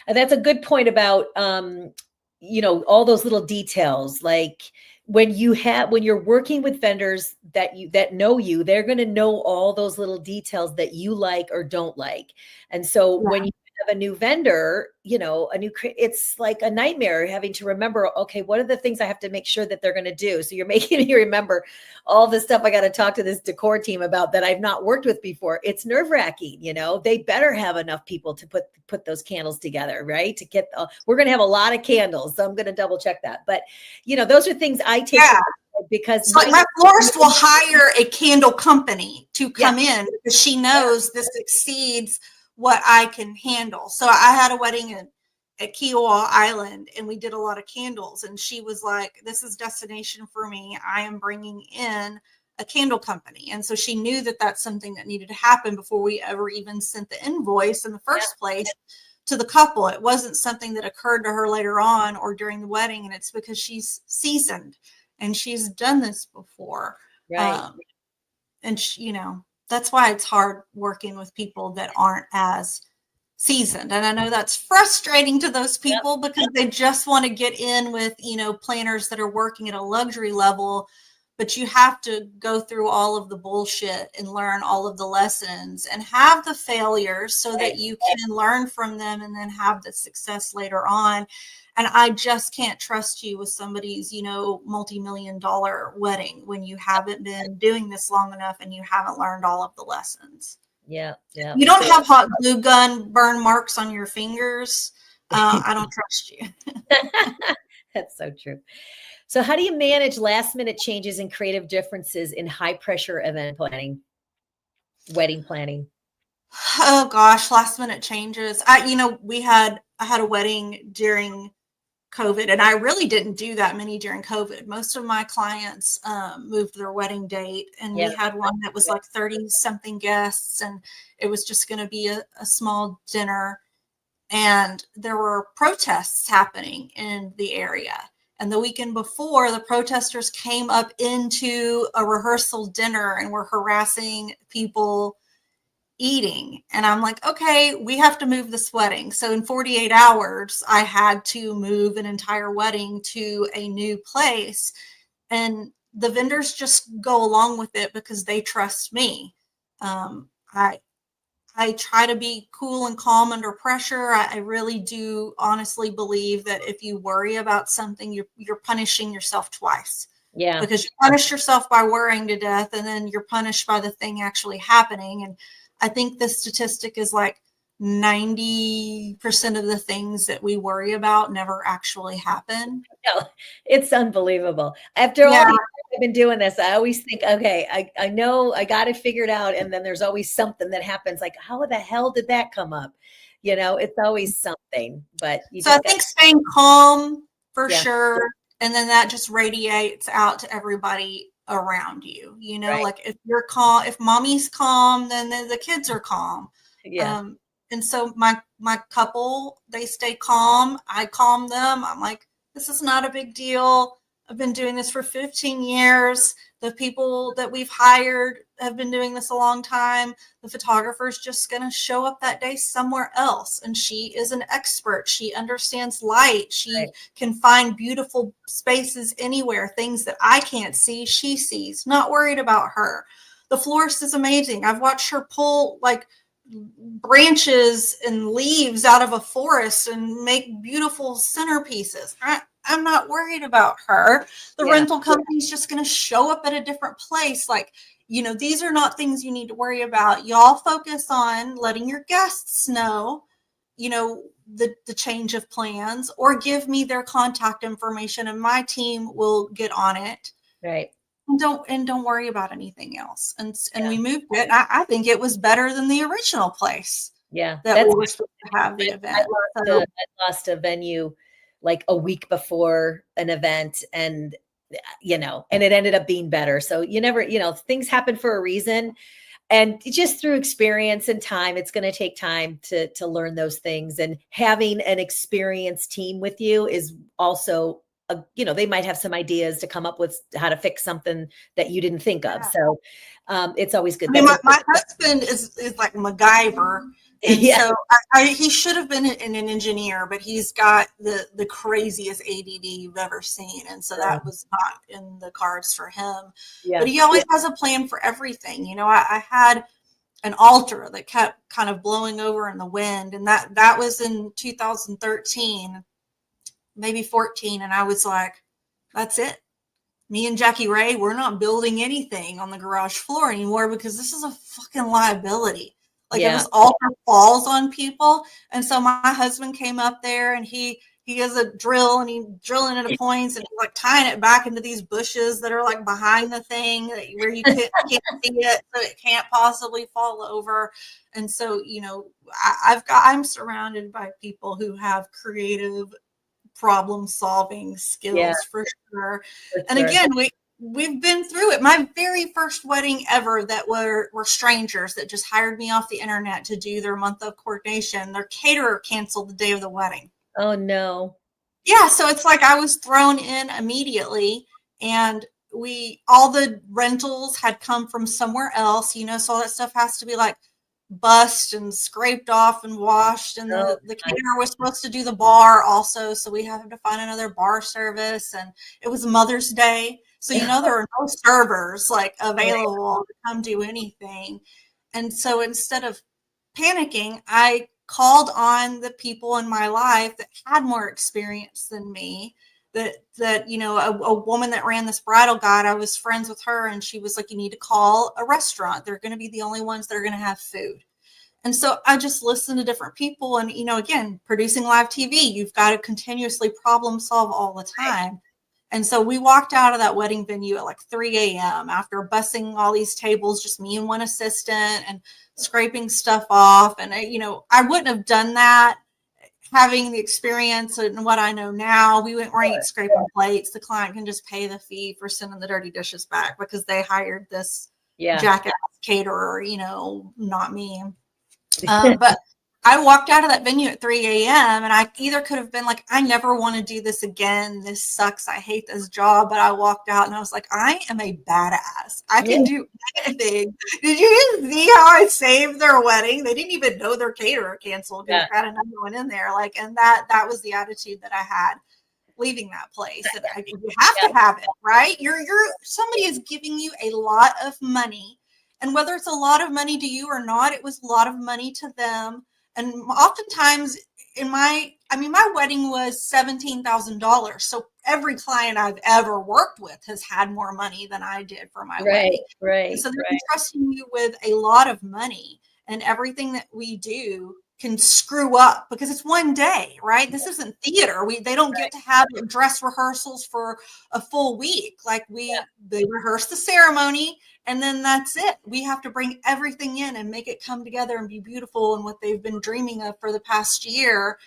And that's a good point about, all those little details, like when you're working with vendors that know you, they're going to know all those little details that you like or don't like. And so when you have a new vendor, it's like a nightmare having to remember, okay, what are the things I have to make sure that they're going to do? So you're making me remember all the stuff I got to talk to this decor team about that I've not worked with before. It's nerve-wracking. They better have enough people to put those candles together, right? We're going to have a lot of candles. So I'm going to double check that. But, those are things I take because my florist will hire a candle company to come in because she knows this exceeds what I can handle. So I had a wedding at Kiowa Island and we did a lot of candles, and she was like, this is destination for me. I am bringing in a candle company. And so she knew that that's something that needed to happen before we ever even sent the invoice in the first place to the couple. It wasn't something that occurred to her later on or during the wedding. And it's because she's seasoned and she's done this before. Right. And that's why it's hard working with people that aren't as seasoned. And I know that's frustrating to those people because they just want to get in with, planners that are working at a luxury level, but you have to go through all of the bullshit and learn all of the lessons and have the failures so that you can learn from them and then have the success later on. And I just can't trust you with somebody's, multi-million-dollar wedding when you haven't been doing this long enough and you haven't learned all of the lessons. Yeah. You don't have hot glue gun burn marks on your fingers. I don't trust you. That's so true. So how do you manage last-minute changes and creative differences in high-pressure event planning, wedding planning? Oh gosh, last-minute changes. I had a wedding during COVID, and I really didn't do that many during COVID. Most of my clients moved their wedding date, and we had one that was like 30 something guests, and it was just going to be a small dinner. and there were protests happening in the area. And the weekend before, the protesters came up into a rehearsal dinner and were harassing people eating. And I'm like, okay, we have to move this wedding. So in 48 hours, I had to move an entire wedding to a new place. And the vendors just go along with it because they trust me. I try to be cool and calm under pressure. I really do honestly believe that if you worry about something, you're punishing yourself twice. Yeah. Because you punish yourself by worrying to death, and then you're punished by the thing actually happening. And I think the statistic is like 90% of the things that we worry about never actually happen. No, it's unbelievable. After all these years I've been doing this, I always think, okay, I know I got it figured out. And then there's always something that happens like, how the hell did that come up? It's always something, but I think staying calm for sure. And then that just radiates out to everybody around you, Right. like if you're calm, if mommy's calm, then the kids are calm. Yeah. And so my couple, they stay calm. I calm them. I'm like, this is not a big deal. I've been doing this for 15 years. The people that we've hired have been doing this a long time. The photographer's just going to show up that day somewhere else. And she is an expert. She understands light. She can find beautiful spaces anywhere, things that I can't see, she sees. Not worried about her. The florist is amazing. I've watched her pull like branches and leaves out of a forest and make beautiful centerpieces. I'm not worried about her. The rental company's just going to show up at a different place. Like, these are not things you need to worry about. Y'all focus on letting your guests know, the change of plans, or give me their contact information and my team will get on it. Right. And don't worry about anything else. And we moved it. I think it was better than the original place. Yeah. That we were supposed to have the event. I lost a venue like a week before an event, and and it ended up being better. So you never, things happen for a reason. And just through experience and time, it's going to take time to learn those things. And having an experienced team with you is also they might have some ideas to come up with how to fix something that you didn't think of. So it's always good. I mean, my husband is like MacGyver. And so he should have been an engineer, but he's got the craziest ADD you've ever seen. And so that was not in the cards for him. Yeah. But he always has a plan for everything. I had an altar that kept kind of blowing over in the wind. And that was in 2013. Maybe 14. And I was like, that's it. Me and Jackie Ray, we're not building anything on the garage floor anymore because this is a fucking liability. Like if this altar falls on people. And so my husband came up there and he has a drill and he's drilling into points and he's like tying it back into these bushes that are like behind the thing where you can't see it, so it can't possibly fall over. And so, I'm surrounded by people who have creative problem solving skills for sure. And again, we've been through it. My very first wedding ever that were strangers that just hired me off the internet to do their month of coordination. Their caterer canceled the day of the wedding. Oh no. Yeah. So it's like I was thrown in immediately, and all the rentals had come from somewhere else, so all that stuff has to be like bussed and scraped off and washed, and the caterer was supposed to do the bar also, so we had to find another bar service. And it was Mother's Day, so there were no servers like available to come do anything. And so instead of panicking, I called on the people in my life that had more experience than me. A woman that ran this bridal guide, I was friends with her, and she was like, you need to call a restaurant. They're going to be the only ones that are going to have food. And so I just listened to different people. And, again, producing live TV, you've got to continuously problem solve all the time. And so we walked out of that wedding venue at like 3 a.m. after bussing all these tables, just me and one assistant, and scraping stuff off. And, I wouldn't have done that having the experience and what I know now. We weren't scraping plates. The client can just pay the fee for sending the dirty dishes back because they hired this jackass caterer, not me. But I walked out of that venue at 3 a.m. and I either could have been like, I never want to do this again. This sucks. I hate this job. But I walked out and I was like, I am a badass. I can do anything. Did you see how I saved their wedding? They didn't even know their caterer canceled because I had another one in there. Like, and that was the attitude that I had leaving that place. And you have to have it, right? Somebody is giving you a lot of money. And whether it's a lot of money to you or not, it was a lot of money to them. And oftentimes my wedding was $17,000. So every client I've ever worked with has had more money than I did for my wedding. Right. And so they're entrusting you with a lot of money, and everything that we do can screw up because it's one day, right? This isn't theater. They don't get to have dress rehearsals for a full week. Like they rehearse the ceremony and then that's it. We have to bring everything in and make it come together and be beautiful and what they've been dreaming of for the past year.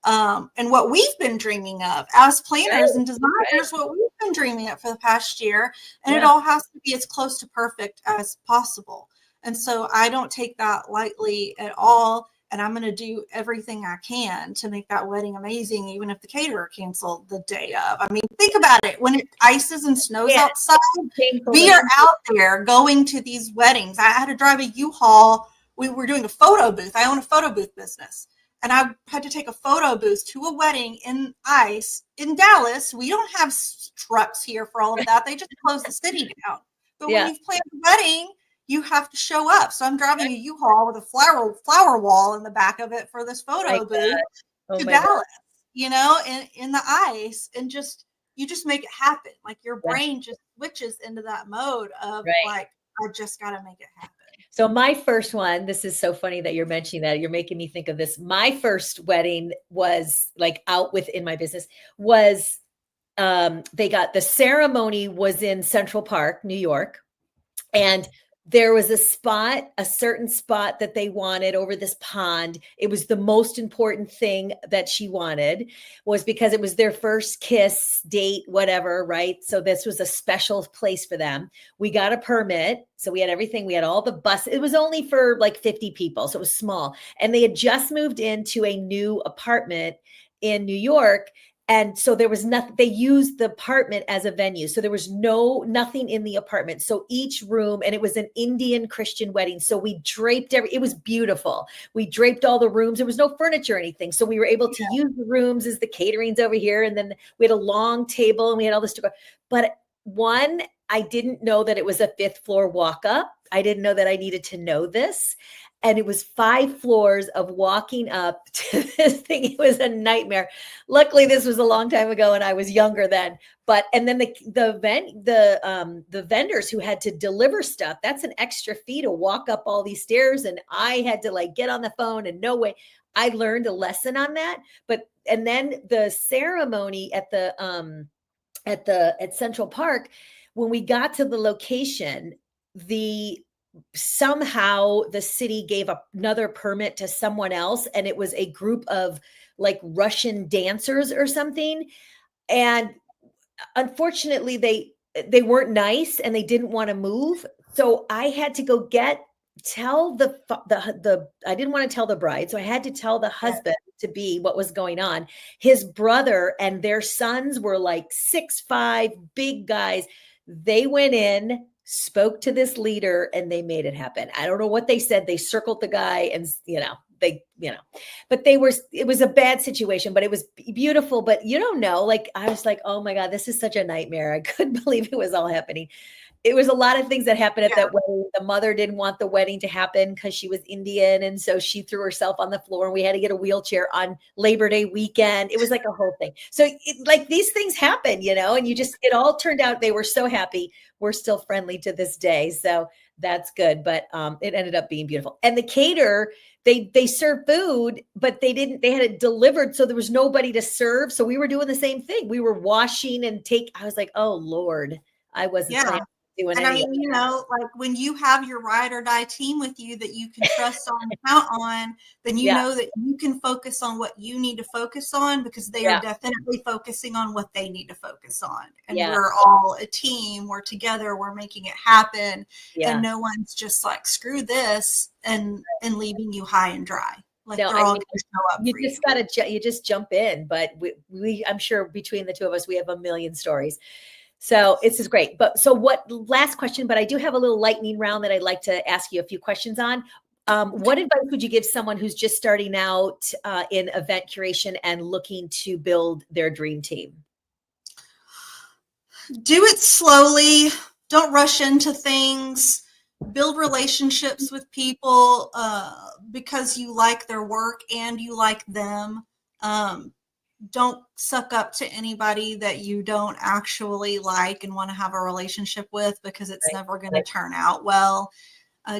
And what we've been dreaming of as planners and designers, what we've been dreaming of for the past year. And it all has to be as close to perfect as possible. And so I don't take that lightly at all. And I'm going to do everything I can to make that wedding amazing, even if the caterer canceled the day of. I mean, think about it. When it ices and snows outside, we are out there going to these weddings. I had to drive a U-Haul. We were doing a photo booth. I own a photo booth business. And I had to take a photo booth to a wedding in ice in Dallas. We don't have trucks here for all of that. They just closed the city down. But when you've planned a wedding, you have to show up. So I'm driving a U-Haul with a flower wall in the back of it for this photo booth to Dallas, in the ice, and you just make it happen. Like your brain just switches into that mode of like, I just got to make it happen. So my first one, this is so funny that you're mentioning that. You're making me think of this. My first wedding was like out within my business was, the ceremony was in Central Park, New York. And there was a certain spot that they wanted over this pond. It was the most important thing that she wanted, was because it was their first kiss, date, whatever, right? So this was a special place for them. We got a permit. So we had everything. We had all the buses. It was only for like 50 people. So it was small. And they had just moved into a new apartment in New York. And so there was nothing, they used the apartment as a venue. So there was nothing in the apartment. So each room, and it was an Indian Christian wedding. So we draped it was beautiful. We draped all the rooms. There was no furniture or anything. So we were able to use the rooms as the catering's over here. And then we had a long table and we had all this to go. But I didn't know that it was a 5th floor walk up. I didn't know that I needed to know this. And it was 5 floors of walking up to this thing. It was a nightmare. Luckily, this was a long time ago and I was younger then. And then the vendors who had to deliver stuff, that's an extra fee to walk up all these stairs. And I had to like get on the phone, and no way. I learned a lesson on that. And then the ceremony at Central Park, when we got to the location, somehow the city gave another permit to someone else, and it was a group of like Russian dancers or something. And unfortunately they weren't nice and they didn't want to move. So I had to go tell I didn't want to tell the bride. So I had to tell the husband to be what was going on. His brother and their sons were like 6'5" big guys. They went in, spoke to this leader, and they made it happen. I don't know what they said. They circled the guy and, but it was a bad situation, but it was beautiful. But you don't know, like, I was like, oh my God, this is such a nightmare. I couldn't believe it was all happening. It was a lot of things that happened at that wedding. The mother didn't want the wedding to happen because she was Indian. And so she threw herself on the floor and we had to get a wheelchair on Labor Day weekend. It was like a whole thing. So like these things happen, and it all turned out, they were so happy. We're still friendly to this day. So that's good. But it ended up being beautiful. And the caterer, they served food, but they had it delivered. So there was nobody to serve. So we were doing the same thing. We were washing and I was like, oh Lord, I wasn't planning. And I mean, like when you have your ride or die team with you that you can trust on and count on, then you know that you can focus on what you need to focus on, because they are definitely focusing on what they need to focus on. And we're all a team. We're together. We're making it happen. And no one's just like, screw this and leaving you high and dry. Like No, they're I all mean, going to show up you for just you. gotta, you just jump in, but I'm sure between the two of us, we have a million stories. So this is great. But so last question, but I do have a little lightning round that I'd like to ask you a few questions on. What advice would you give someone who's just starting out in event curation and looking to build their dream team? Do it slowly. Don't rush into things. Build relationships with people because you like their work and you like them. Don't suck up to anybody that you don't actually like and want to have a relationship with, because it's never going to turn out well.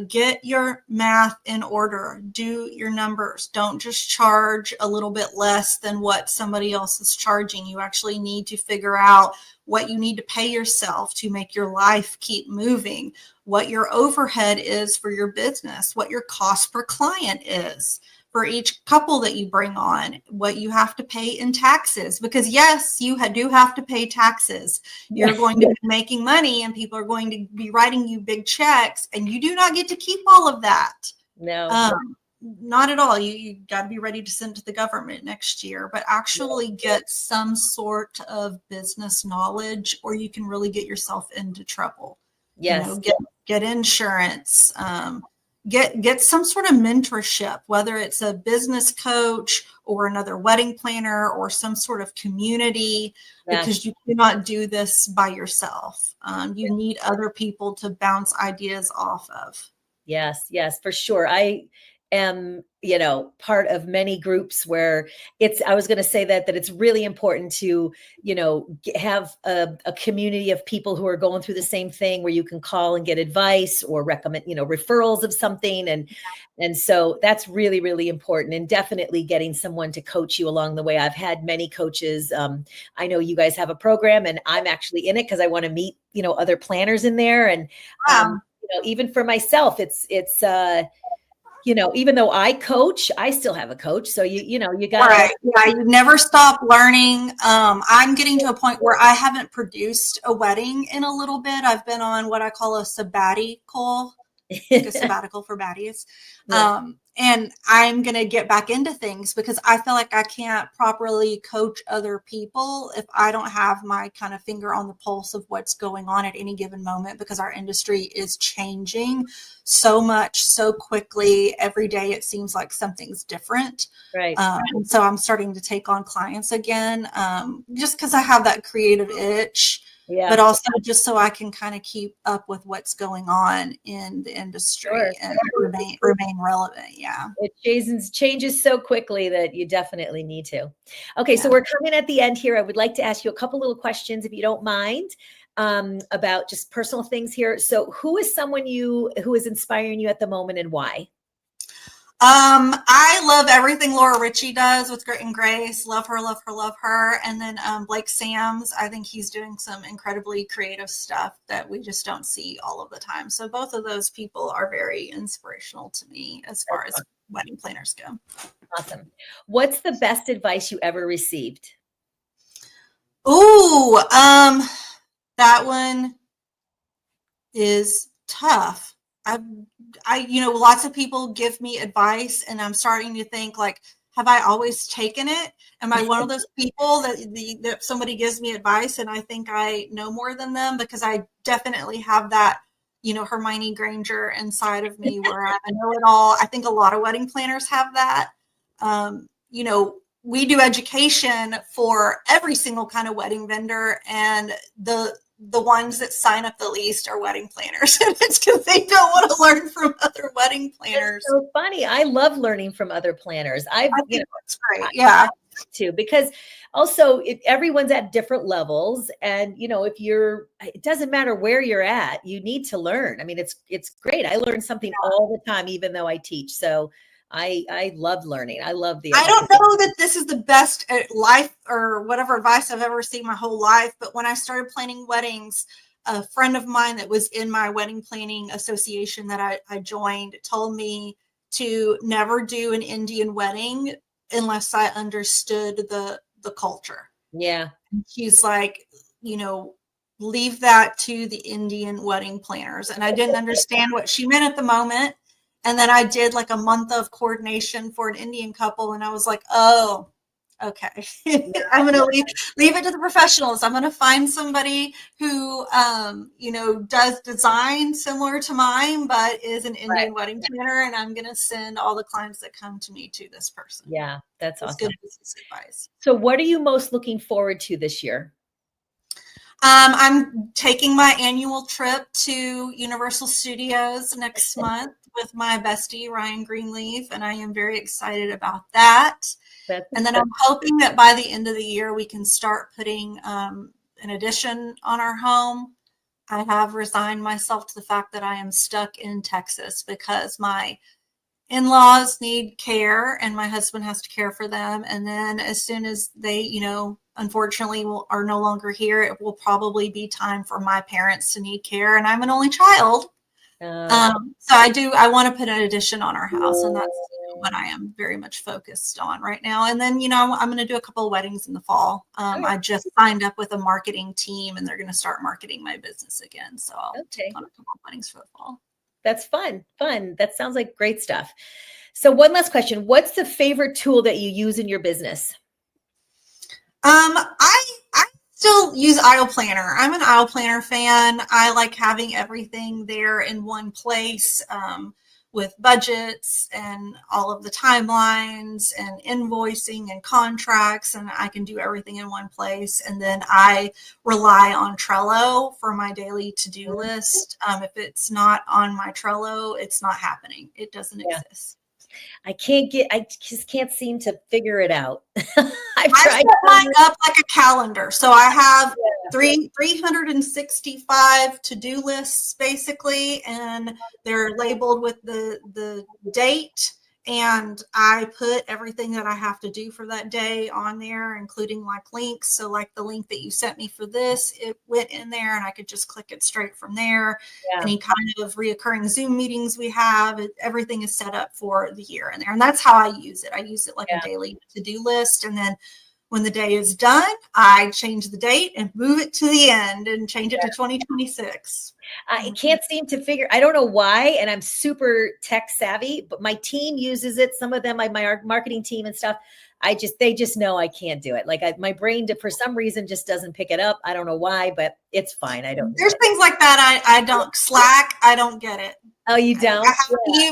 Get your math in order. Do your numbers. Don't just charge a little bit less than what somebody else is charging. You actually need to figure out what you need to pay yourself to make your life keep moving, what your overhead is for your business, what your cost per client is for each couple that you bring on, what you have to pay in taxes, because yes, you do have to pay taxes. You're going to be making money and people are going to be writing you big checks, and you do not get to keep all of that. No. Not at all. You got to be ready to send to the government next year, but actually get some sort of business knowledge, or you can really get yourself into trouble. Yes. You know, get insurance, get some sort of mentorship, whether it's a business coach or another wedding planner or some sort of community, because you cannot do this by yourself. You need other people to bounce ideas off of. Yes, for sure. I am, part of many groups where I was going to say that it's really important to, have a community of people who are going through the same thing, where you can call and get advice or recommend, referrals of something. And so that's really, really important, and definitely getting someone to coach you along the way. I've had many coaches. I know you guys have a program, and I'm actually in it because I want to meet, other planners in there. And, even for myself, it's even though I coach, I still have a coach. So you got right. Yeah, you never stop learning. I'm getting to a point where I haven't produced a wedding in a little bit. I've been on what I call a sabbatical, like a sabbatical for baddies. And I'm going to get back into things because I feel like I can't properly coach other people if I don't have my kind of finger on the pulse of what's going on at any given moment, because our industry is changing so much, so quickly. Every day it seems like something's different. Right. And so I'm starting to take on clients again, just because I have that creative itch. Yeah. But also just so I can kind of keep up with what's going on in the industry and remain relevant. Yeah. It changes so quickly that you definitely need to. Okay. So we're coming at the end here. I would like to ask you a couple little questions, if you don't mind, about just personal things here. So who is someone who is inspiring you at the moment, and why? I love everything Laura Ritchie does with Grit and Grace. Love her, love her, love her. And then Blake Sams, I think he's doing some incredibly creative stuff that we just don't see all of the time. So both of those people are very inspirational to me as far as wedding planners go. Awesome. What's the best advice you ever received? Ooh, that one is tough. Lots of people give me advice, and I'm starting to think, like, have I always taken it? Am I one of those people that somebody gives me advice and I think I know more than them? Because I definitely have that, Hermione Granger inside of me where I know it all. I think a lot of wedding planners have that. We do education for every single kind of wedding vendor, and the ones that sign up the least are wedding planners. And it's because they don't want to learn from other wedding planners. That's so funny. I love learning from other planners. I think that's great. Yeah. Too, because also everyone's at different levels. And, it doesn't matter where you're at, you need to learn. I mean, it's great. I learn something all the time, even though I teach. So I love learning. I don't know that this is the best life or whatever advice I've ever received my whole life. But when I started planning weddings, a friend of mine that was in my wedding planning association that I joined told me to never do an Indian wedding unless I understood the culture. Yeah. She's like, leave that to the Indian wedding planners. And I didn't understand what she meant at the moment. And then I did like a month of coordination for an Indian couple. And I was like, oh, okay. I'm going to leave it to the professionals. I'm going to find somebody who, does design similar to mine, but is an Indian wedding planner. And I'm going to send all the clients that come to me to this person. Yeah, that's awesome. Good business advice. So what are you most looking forward to this year? I'm taking my annual trip to Universal Studios next month with my bestie, Ryan Greenleaf, and I am very excited about that. And then I'm hoping that by the end of the year, we can start putting an addition on our home. I have resigned myself to the fact that I am stuck in Texas because my in-laws need care and my husband has to care for them. And then as soon as they, unfortunately are no longer here, it will probably be time for my parents to need care. And I'm an only child. So I want to put an addition on our house, and that's what I am very much focused on right now. And then, I'm going to do a couple of weddings in the fall. I just signed up with a marketing team and they're going to start marketing my business again. So I'll take on a couple of weddings for the fall. That's fun. That sounds like great stuff. So one last question. What's the favorite tool that you use in your business? I still use Aisle Planner. I'm an Aisle Planner fan. I like having everything there in one place, with budgets and all of the timelines and invoicing and contracts, and I can do everything in one place. And then I rely on Trello for my daily to-do list. If it's not on my Trello, it's not happening. It doesn't exist. I just can't seem to figure it out. I set mine up like a calendar. So I have 365 to-do lists basically, and they're labeled with the date. And I put everything that I have to do for that day on there, including like links. So like the link that you sent me for this, it went in there and I could just click it straight from there. Yeah. Any kind of reoccurring Zoom meetings we have, everything is set up for the year in there. And that's how I use it. I use it like a daily to-do list. And then when the day is done, I change the date and move it to the end and change it to 2026. I can't seem to I don't know why, and I'm super tech savvy, but my team uses it. Some of them, my marketing team and stuff, they just know I can't do it. Like my brain, for some reason, just doesn't pick it up. I don't know why, but it's fine. There's things like that. I don't Slack. I don't get it. Oh, you don't?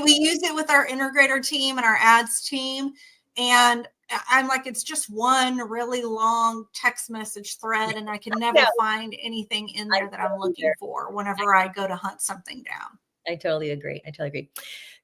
We use it with our integrator team and our ads team, and I'm like, it's just one really long text message thread, and I can never find anything in there that I'm looking for whenever I go to hunt something down. I totally agree.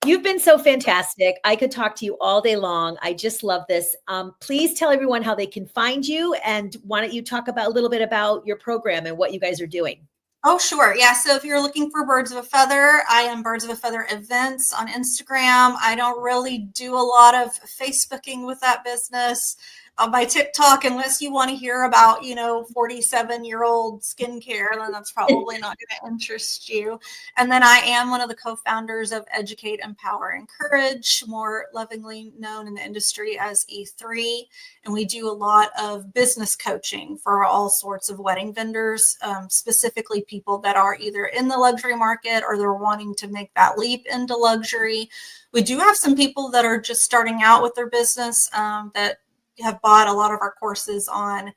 You've been so fantastic. I could talk to you all day long. I just love this. Please tell everyone how they can find you, and why don't you talk about a little bit about your program and what you guys are doing? Oh, sure. Yeah. So if you're looking for Birds of a Feather, I am Birds of a Feather Events on Instagram. I don't really do a lot of Facebooking with that business. On my TikTok, unless you want to hear about, 47-year-old skincare, then that's probably not going to interest you. And then I am one of the co-founders of Educate, Empower, Encourage, more lovingly known in the industry as E3. And we do a lot of business coaching for all sorts of wedding vendors, specifically people that are either in the luxury market or they're wanting to make that leap into luxury. We do have some people that are just starting out with their business that have bought a lot of our courses on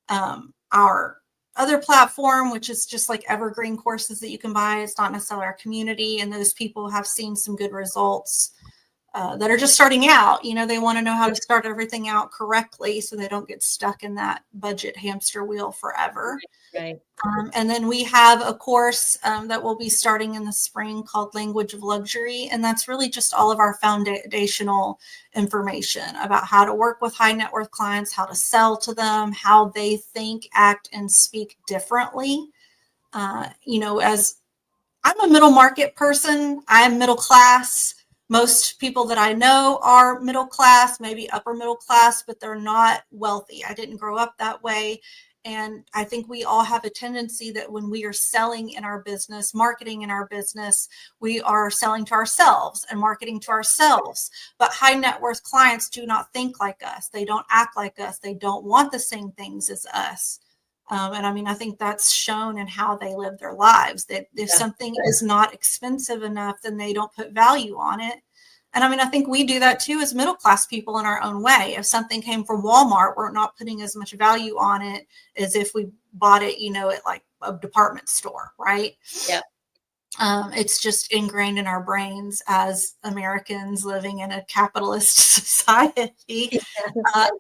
our other platform, which is just like evergreen courses that you can buy. It's not necessarily our community. And those people have seen some good results that are just starting out. They want to know how to start everything out correctly so they don't get stuck in that budget hamster wheel forever. Right. And then we have a course that will be starting in the spring called Language of Luxury. And that's really just all of our foundational information about how to work with high net worth clients, how to sell to them, how they think, act, and speak differently. As I'm a middle market person, I'm middle class. Most people that I know are middle class, maybe upper middle class, but they're not wealthy. I didn't grow up that way. And I think we all have a tendency that when we are selling in our business, marketing in our business, we are selling to ourselves and marketing to ourselves. But high net worth clients do not think like us. They don't act like us. They don't want the same things as us. And I mean, I think that's shown in how they live their lives, that if something is not expensive enough, then they don't put value on it. And I mean, I think we do that too as middle class people in our own way. If something came from Walmart, we're not putting as much value on it as if we bought it, at like a department store, right? Yeah. It's just ingrained in our brains as Americans living in a capitalist society.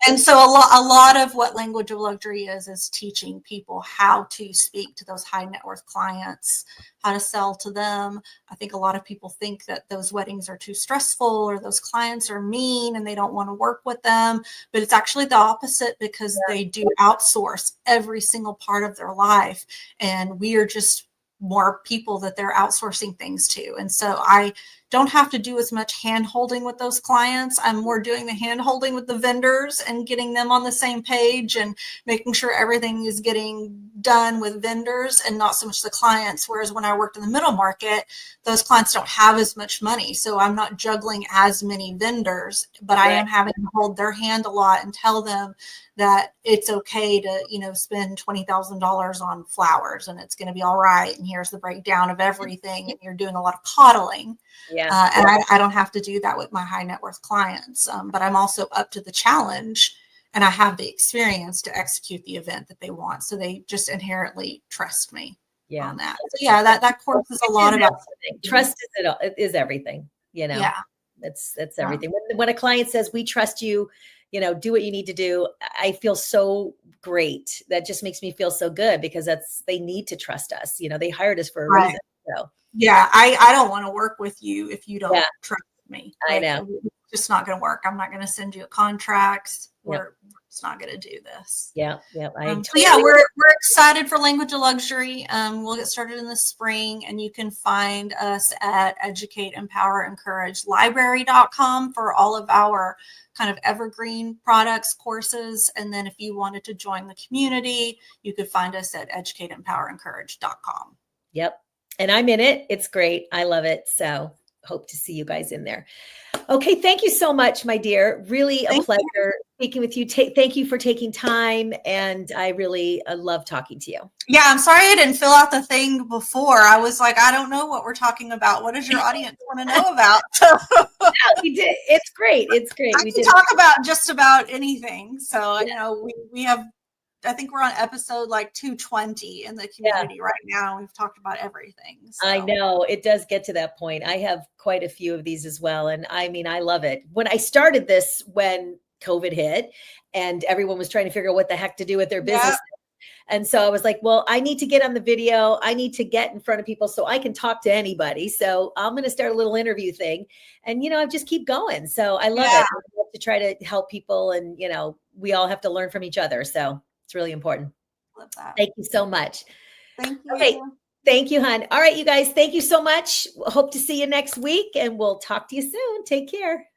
And so a lot of what Language of Luxury is teaching people how to speak to those high net worth clients, how to sell to them. I think a lot of people think that those weddings are too stressful or those clients are mean and they don't want to work with them. But it's actually the opposite, because they do outsource every single part of their life. And we are just more people that they're outsourcing things to. And so I don't have to do as much hand holding with those clients. I'm more doing the hand holding with the vendors and getting them on the same page and making sure everything is getting done with vendors and not so much the clients. Whereas when I worked in the middle market, those clients don't have as much money. So I'm not juggling as many vendors, but I am having to hold their hand a lot and tell them that it's okay to, spend $20,000 on flowers and it's going to be all right. And here's the breakdown of everything. And you're doing a lot of coddling. Yeah. And I don't have to do that with my high net worth clients. But I'm also up to the challenge, and I have the experience to execute the event that they want. So they just inherently trust me on that. So yeah, that course is a lot about trust. Is everything, Yeah. That's everything. When a client says, we trust you, do what you need to do, I feel so great. That just makes me feel so good, because they need to trust us. They hired us for a reason. So yeah, I don't want to work with you if you don't trust me. I know. It's just not going to work. I'm not going to send you a contract. We're just not going to do this. Yeah. We're excited for Language of Luxury. We'll get started in the spring, and you can find us at Educate, Empower, Encourage Library.com for all of our kind of evergreen products, courses. And then if you wanted to join the community, you could find us at educateempowerencourage.com. Yep. And I'm in it. It's great. I love it. So hope to see you guys in there. Okay. Thank you so much, my dear. Really a pleasure speaking with you. Thank you for taking time. And I really love talking to you. Yeah. I'm sorry I didn't fill out the thing before. I was like, I don't know what we're talking about. What does your audience want to know about? Yeah, we did. It's great. It's great. We can talk about just about anything. So, we have, I think we're on episode like 220 in the community right now. We've talked about everything. So. I know it does get to that point. I have quite a few of these as well. And I mean, I love it. When I started this, when COVID hit and everyone was trying to figure out what the heck to do with their business. And so I was like, well, I need to get on the video. I need to get in front of people so I can talk to anybody. So I'm going to start a little interview thing, and, I just keep going. So I love it. I love to try to help people, and, we all have to learn from each other. So it's really important. Love that. Thank you so much. Thank you. Okay. Thank you, hon. All right, you guys. Thank you so much. Hope to see you next week, and we'll talk to you soon. Take care.